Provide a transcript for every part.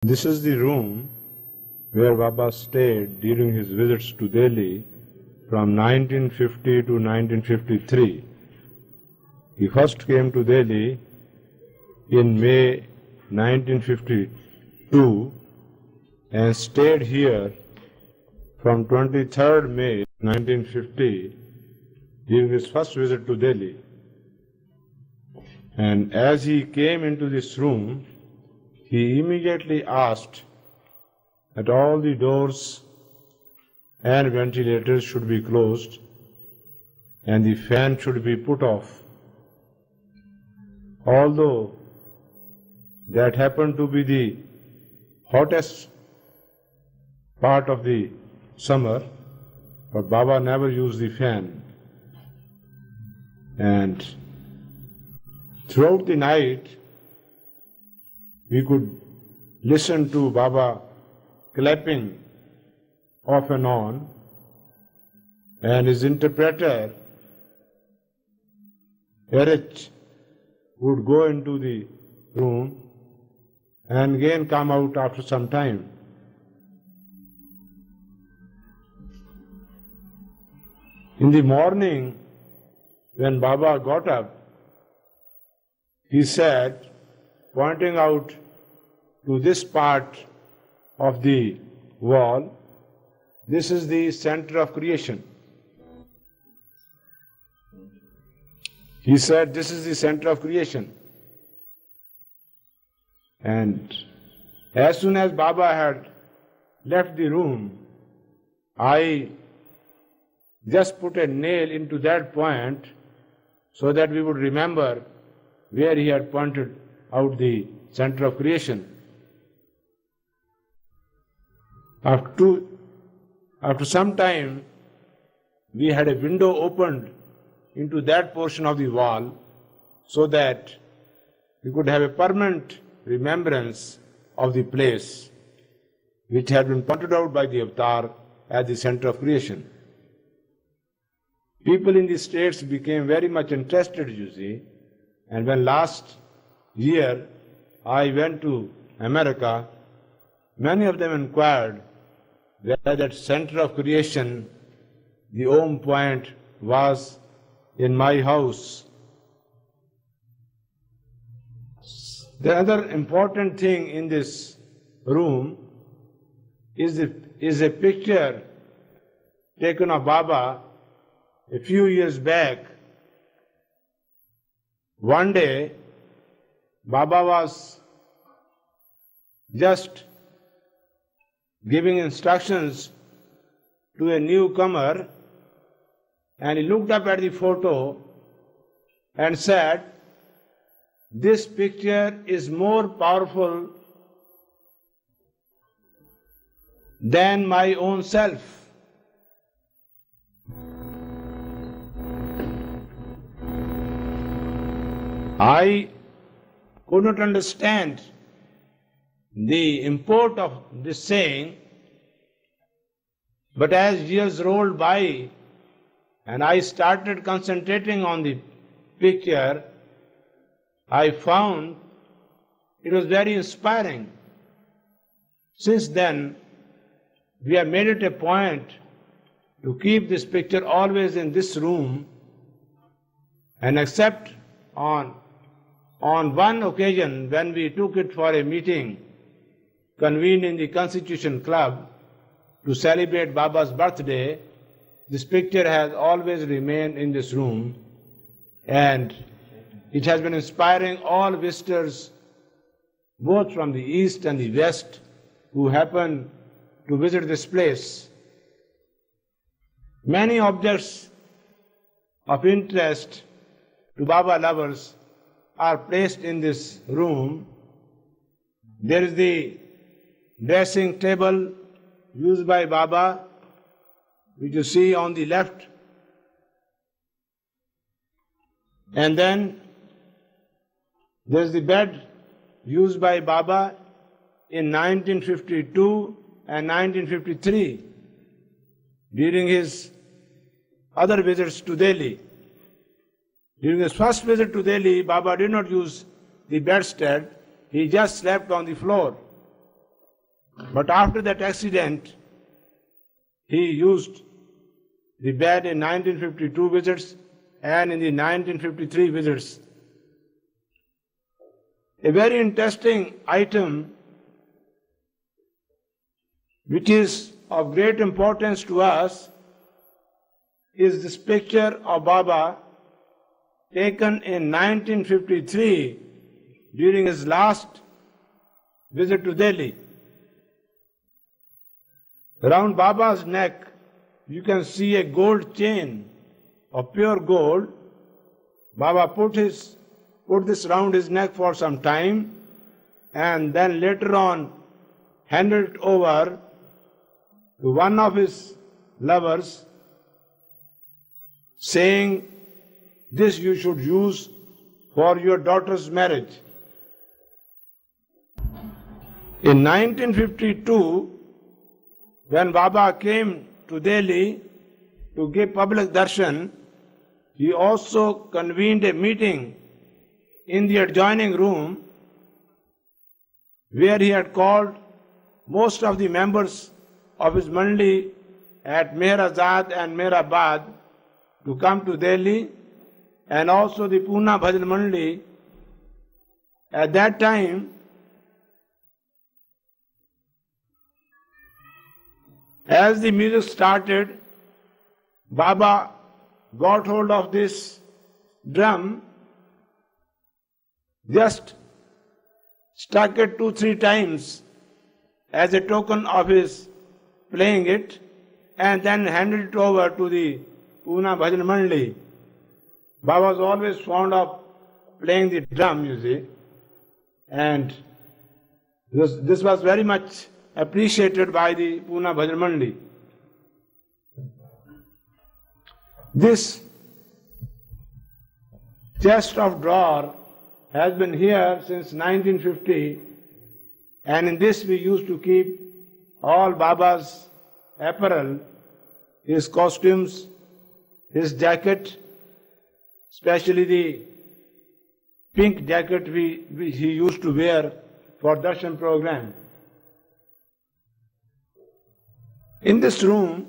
This is the room where Baba stayed during his visits to Delhi from 1950 to 1953. He first came to Delhi in May 1952 and stayed here from 23rd May 1950 during his first visit to Delhi. And as he came into this room, he immediately asked that all the doors and ventilators should be closed and the fan should be put off. Although that happened to be the hottest part of the summer, but Baba never used the fan. And throughout the night, we could listen to Baba clapping off and on, and his interpreter, Eric, would go into the room and again come out after some time. In the morning, when Baba got up, he said, pointing out to this part of the wall, "This is the center of creation." He said, "This is the center of creation." And as soon as Baba had left the room, I just put a nail into that point so that we would remember where he had pointed out the center of creation. After some time, we had a window opened into that portion of the wall so that we could have a permanent remembrance of the place which had been pointed out by the avatar as the center of creation. People in the states became very much interested, you see, and when last year I went to America, many of them inquired whether that center of creation, the Om point, was in my house. The other important thing in this room is a picture taken of Baba a few years back. One day, Baba was just giving instructions to a newcomer, and he looked up at the photo and said, "This picture is more powerful than my own self." I could not understand the import of this saying, but as years rolled by and I started concentrating on the picture, I found it was very inspiring. Since then, we have made it a point to keep this picture always in this room, and except on one occasion when we took it for a meeting convened in the Constitution Club to celebrate Baba's birthday, this picture has always remained in this room, and it has been inspiring all visitors, both from the east and the west, who happen to visit this place. Many objects of interest to Baba lovers are placed in this room. There is the dressing table used by Baba, which you see on the left. And then there is the bed used by Baba in 1952 and 1953 during his other visits to Delhi. During his first visit to Delhi, Baba did not use the bedstead, he just slept on the floor. But after that accident, he used the bed in 1952 visits and in the 1953 visits. A very interesting item which is of great importance to us is this picture of Baba taken in 1953 during his last visit to Delhi. Around Baba's neck you can see a gold chain of pure gold. Baba put this round his neck for some time and then later on handed it over to one of his lovers, saying, "This you should use for your daughter's marriage." In 1952, when Baba came to Delhi to give public darshan, he also convened a meeting in the adjoining room where he had called most of the members of his Mandali at Meher and Meher to come to Delhi, and also the Pune Bhajan Mandali. At that time, as the music started, Baba got hold of this drum, just struck it 2-3 times as a token of his playing it, and then handed it over to the Pune Bhajan Mandali. Baba was always fond of playing the drum, you see, and this was very much appreciated by the Pune Bhajan Mandali. This chest of drawer has been here since 1950, and in this we used to keep all Baba's apparel, his costumes, his jacket, especially the pink jacket he used to wear for darshan program. In this room,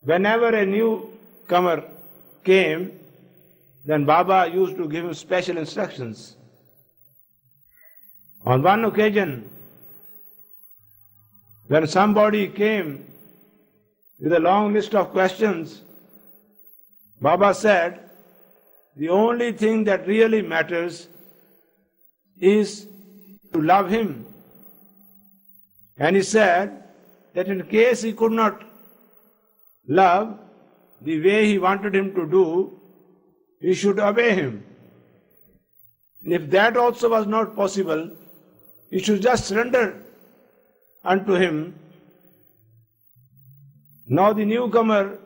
whenever a newcomer came, then Baba used to give him special instructions. On one occasion, when somebody came with a long list of questions, Baba said, the only thing that really matters is to love him. And he said that in case he could not love the way he wanted him to do, he should obey him. And if that also was not possible, he should just surrender unto him. Now the newcomer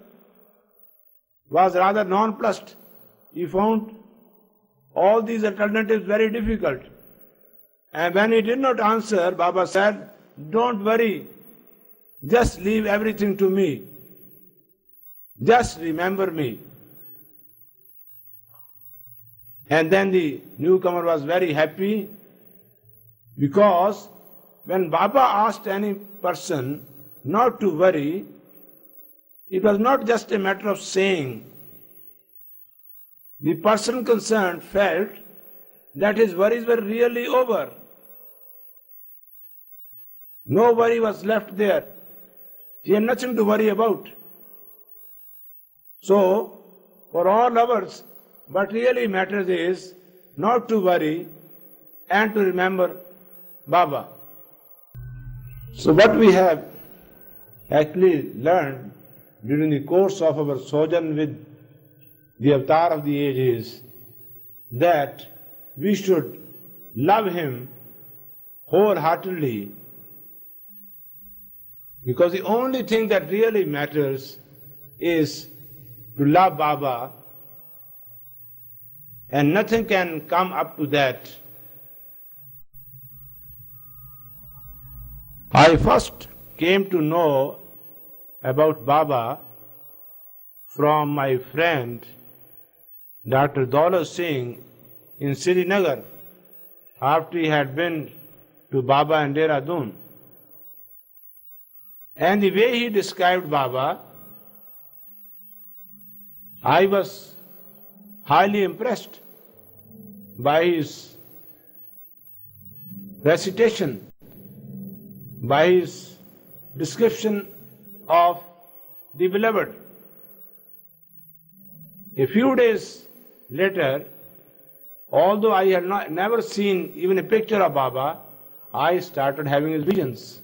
was rather nonplussed. He found all these alternatives very difficult. And when he did not answer, Baba said, "Don't worry, just leave everything to me. Just remember me." And then the newcomer was very happy, because when Baba asked any person not to worry, it was not just a matter of saying. The person concerned felt that his worries were really over. No worry was left there. He had nothing to worry about. So, for all lovers, what really matters is not to worry and to remember Baba. So what we have actually learned during the course of our sojourn with the avatar of the age is that we should love him wholeheartedly, because the only thing that really matters is to love Baba, and nothing can come up to that. I first came to know about Baba from my friend Dr. Daulat Singh in Srinagar after he had been to Baba in Dehradun. And the way he described Baba, I was highly impressed by his recitation, by his description of the beloved. A few days later, although I had never seen even a picture of Baba, I started having his visions.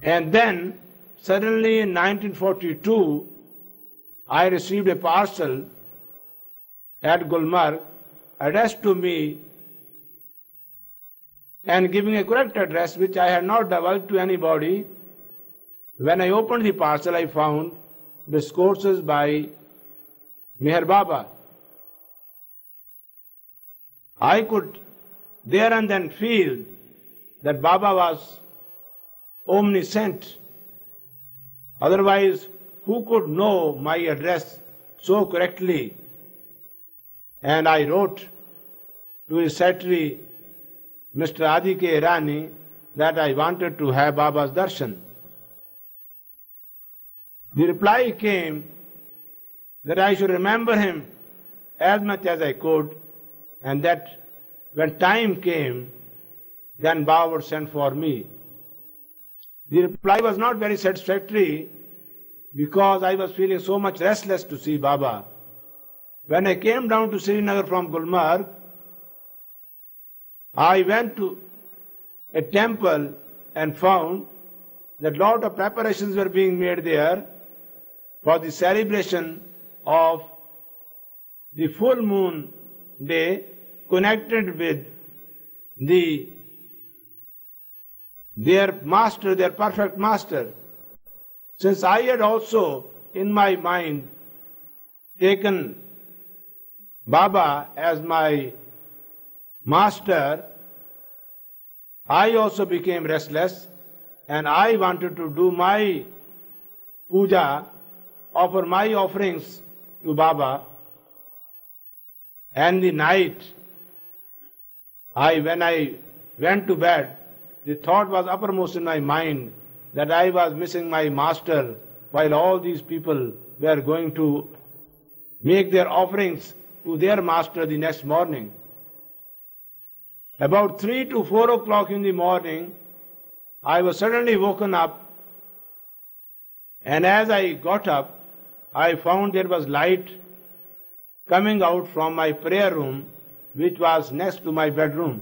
And then, suddenly in 1942, I received a parcel at Gulmarg addressed to me and giving a correct address which I had not divulged to anybody. When I opened the parcel, I found discourses by Meher Baba. I could there and then feel that Baba was omniscient. Otherwise, who could know my address so correctly? And I wrote to his secretary, Mr. Adike Irani, that I wanted to have Baba's darshan. The reply came that I should remember him as much as I could, and that when time came, then Baba would send for me. The reply was not very satisfactory because I was feeling so much restless to see Baba. When I came down to Srinagar from Gulmarg, I went to a temple and found that a lot of preparations were being made there for the celebration of the full moon day connected with their master, their perfect master. Since I had also in my mind taken Baba as my master, I also became restless and I wanted to do my puja, offer my offerings to Baba. And the night, when I went to bed, the thought was uppermost in my mind that I was missing my master while all these people were going to make their offerings to their master the next morning. About 3 to 4 o'clock in the morning, I was suddenly woken up, and as I got up, I found there was light coming out from my prayer room, which was next to my bedroom.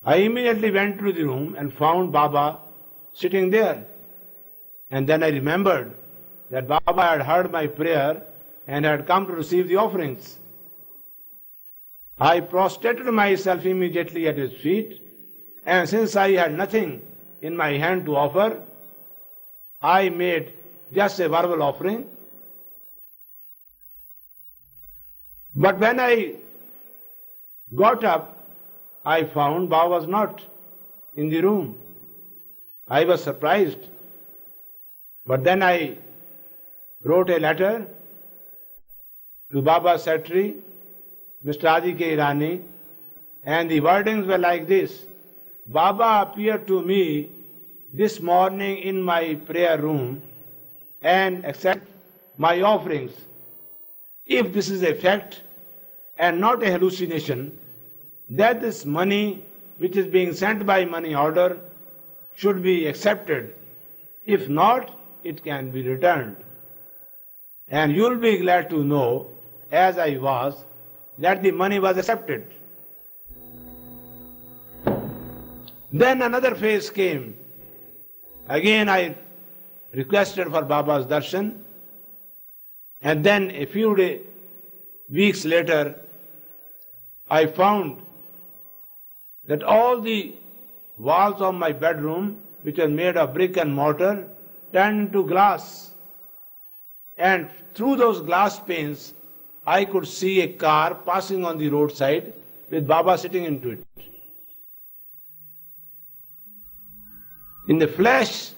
I immediately went to the room and found Baba sitting there. And then I remembered that Baba had heard my prayer and had come to receive the offerings. I prostrated myself immediately at his feet, and since I had nothing in my hand to offer, I made just a verbal offering. But when I got up, I found Baba was not in the room. I was surprised. But then I wrote a letter to Baba's secretary, Mr. Adike Irani, and the wordings were like this: Baba appeared to me this morning in my prayer room and accepted my offerings. If this is a fact and not a hallucination, that this money which is being sent by money order should be accepted. If not, it can be returned. And you will be glad to know, as I was, that the money was accepted. Then another phase came. Again I requested for Baba's darshan, and then a few weeks later, I found that all the walls of my bedroom, which were made of brick and mortar, turned into glass. And through those glass panes, I could see a car passing on the roadside with Baba sitting into it. In the flash,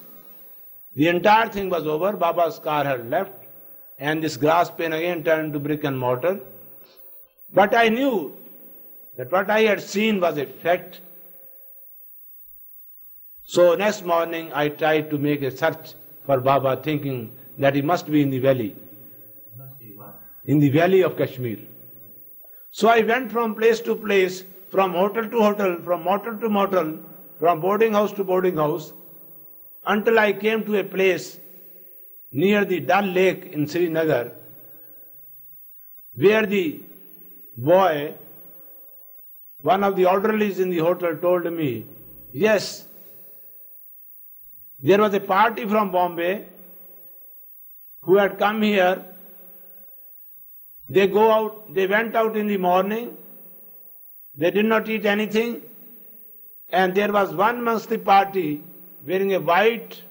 the entire thing was over. Baba's car had left, and this glass pane again turned into brick and mortar. But I knew that what I had seen was a fact. So next morning I tried to make a search for Baba, thinking that he must be in the valley. In the valley of Kashmir. So I went from place to place, from hotel to hotel, from motel to motel, from boarding house to boarding house, until I came to a place near the Dal Lake in Srinagar, where the boy, one of the orderlies in the hotel, told me, yes, there was a party from Bombay who had come here. They went out in the morning, they did not eat anything, and there was one amongst the party wearing a white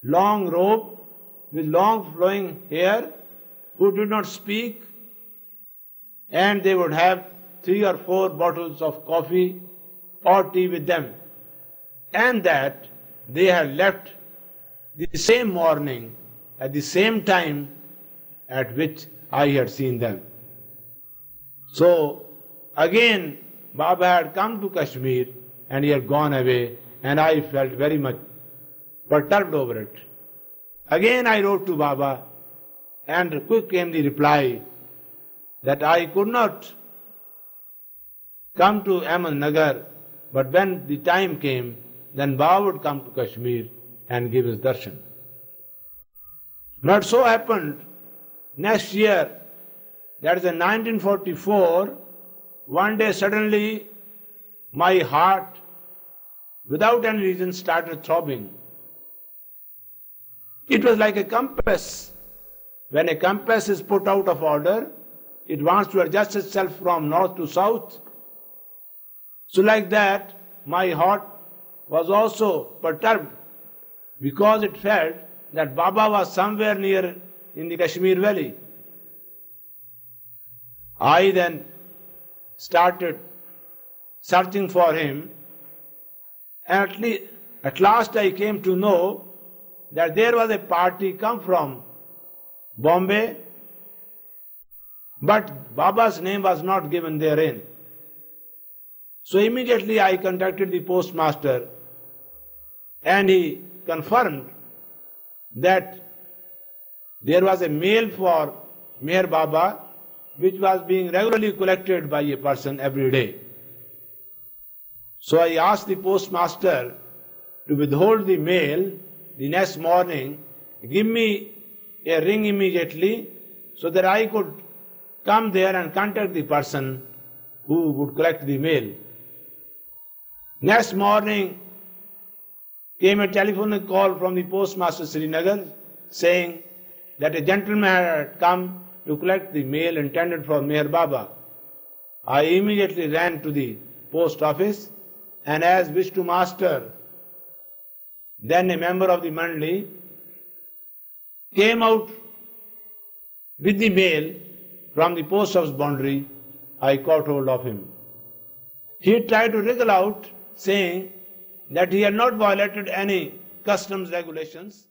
long robe with long flowing hair, who did not speak, and they would have 3 or 4 bottles of coffee or tea with them, and that they had left the same morning at the same time at which I had seen them. So again Baba had come to Kashmir and he had gone away, and I felt very much perturbed over it. Again I wrote to Baba, and quick came the reply that I could not come to Ahmednagar, but when the time came, then Baba would come to Kashmir and give his darshan. Not so happened. Next year, that is in 1944, one day suddenly my heart, without any reason, started throbbing. It was like a compass. When a compass is put out of order, it wants to adjust itself from north to south. So like that, my heart was also perturbed, because it felt that Baba was somewhere near in the Kashmir valley. I then started searching for him, and at last I came to know that there was a party come from Bombay, but Baba's name was not given therein. So immediately I contacted the postmaster, and he confirmed that there was a mail for Meher Baba which was being regularly collected by a person every day. So I asked the postmaster to withhold the mail the next morning, give me a ring immediately so that I could come there and contact the person who would collect the mail. Next morning came a telephonic call from the postmaster Srinagar saying that a gentleman had come to collect the mail intended for Meher Baba. I immediately ran to the post office, and as Vishnu Master, then a member of the Mandali, came out with the mail from the post office boundary, I caught hold of him. He tried to wriggle out, saying that he had not violated any customs regulations,